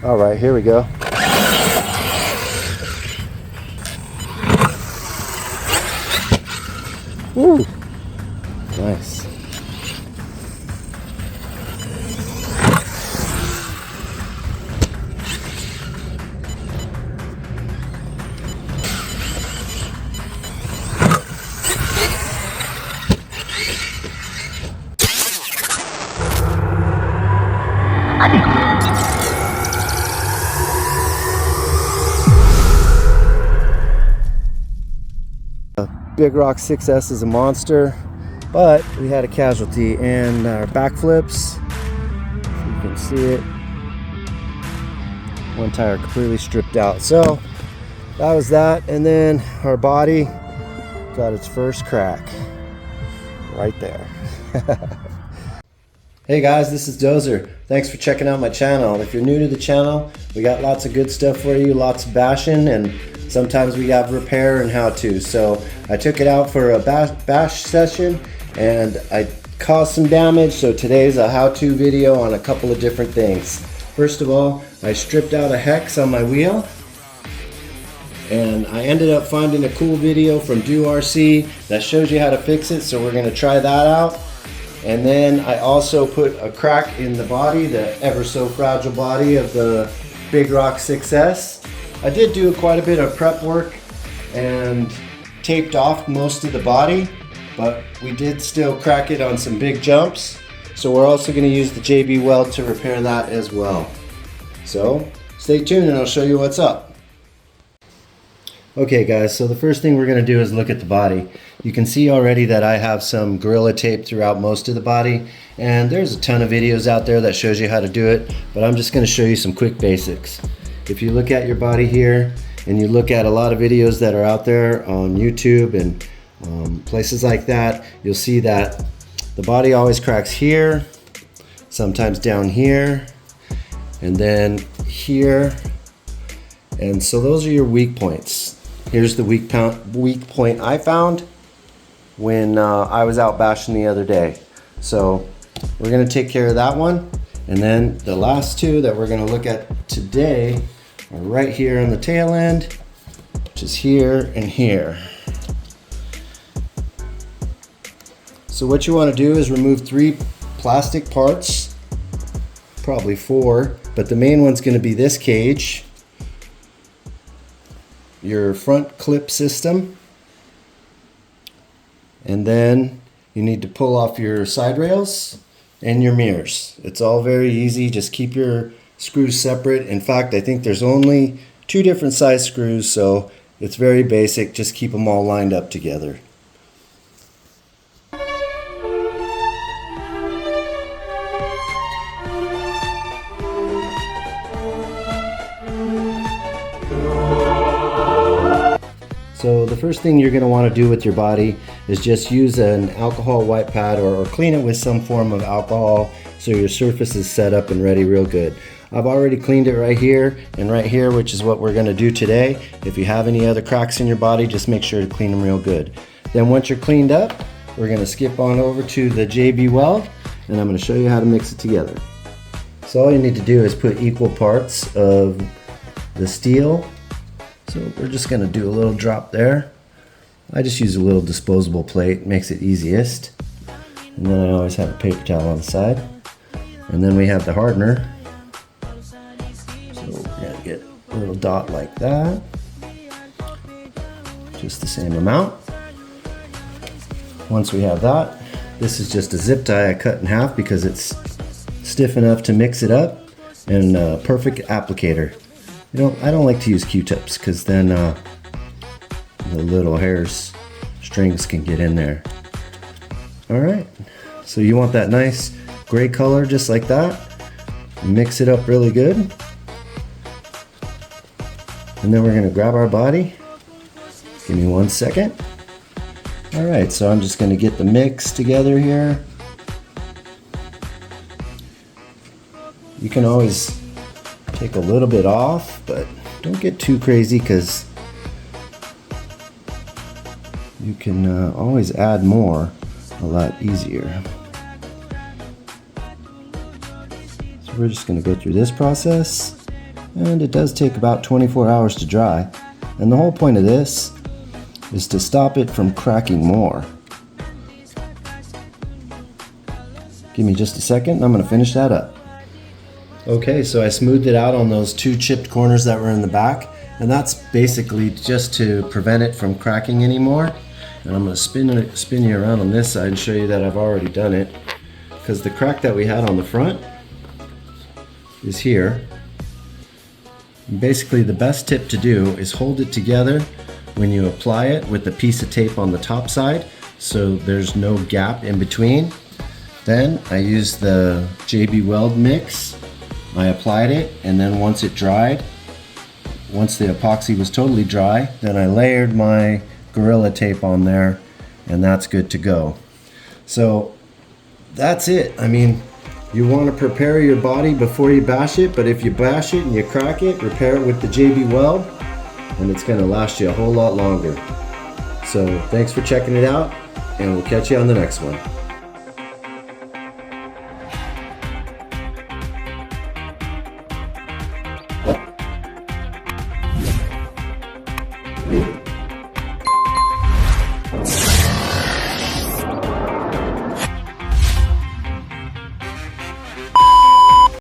All right, here we go. Woo! Nice. Big Rock 6S is a monster, but we had a casualty, and our back flips, if you can see it, one tire completely stripped out. So that was that, and then our body got its first crack right there. Hey guys, this is Dozer. Thanks for checking out my channel. If you're new to the channel, we got lots of good stuff for you, lots of bashing, and sometimes we got repair and how-to. So I took it out for a bash session and I caused some damage, so today's a how-to video on a couple of different things. First of all, I stripped out a hex on my wheel, and I ended up finding a cool video from DoRC that shows you how to fix it, so we're going to try that out. And then I also put a crack in the body, the ever so fragile body of the Big Rock 6S. I did do quite a bit of prep work and taped off most of the body, but we did still crack it on some big jumps. So we're also going to use the JB Weld to repair that as well. So stay tuned and I'll show you what's up. Okay guys, so the first thing we're going to do is look at the body. You can see already that I have some Gorilla Tape throughout most of the body, and there's a ton of videos out there that shows you how to do it, but I'm just going to show you some quick basics. If you look at your body here and you look at a lot of videos that are out there on YouTube and places like that, you'll see that the body always cracks here, sometimes down here, and then here. And so those are your weak points. Here's the weak point I found when I was out bashing the other day. So we're going to take care of that one. And then the last two that we're going to look at today are right here on the tail end, which is here and here. So what you want to do is remove 3 plastic parts, probably 4, but the main one's going to be this cage, your front clip system, and then you need to pull off your side rails and your mirrors. It's all very easy. Just keep your screws separate. In fact, I think there's only 2 different size screws, so it's very basic. Just keep them all lined up together. So the first thing you're going to want to do with your body is just use an alcohol wipe pad or clean it with some form of alcohol so your surface is set up and ready real good. I've already cleaned it right here and right here, which is what we're going to do today. If you have any other cracks in your body, just make sure to clean them real good. Then once you're cleaned up, we're going to skip on over to the JB Weld, and I'm going to show you how to mix it together. So all you need to do is put equal parts of the steel. So we're just going to do a little drop there. I just use a little disposable plate, makes it easiest. And then I always have a paper towel on the side. And then we have the hardener. So we're going to get a little dot like that. Just the same amount. Once we have that, this is just a zip tie I cut in half because it's stiff enough to mix it up, and a perfect applicator. You know, I don't like to use Q-tips because then the little strings can get in there. Alright, so you want that nice gray color just like that. Mix it up really good. And then we're going to grab our body. Give me 1 second. Alright, so I'm just going to get the mix together here. You can always take a little bit off, but don't get too crazy because you can always add more a lot easier. So we're just going to go through this process and it does take about 24 hours to dry. And the whole point of this is to stop it from cracking more. Give me just a second and I'm going to finish that up. Okay, so I smoothed it out on those two chipped corners that were in the back, and that's basically just to prevent it from cracking anymore. And I'm going to spin you around on this side and show you that I've already done it, because the crack that we had on the front is here. And basically the best tip to do is hold it together when you apply it with a piece of tape on the top side so there's no gap in between. Then I used the JB Weld mix. I applied it, and then once it dried, once the epoxy was totally dry, then I layered my Gorilla Tape on there, and that's good to go. So that's it. I mean, you want to prepare your body before you bash it, but if you bash it and you crack it, repair it with the JB Weld, and it's going to last you a whole lot longer. So thanks for checking it out, and we'll catch you on the next one.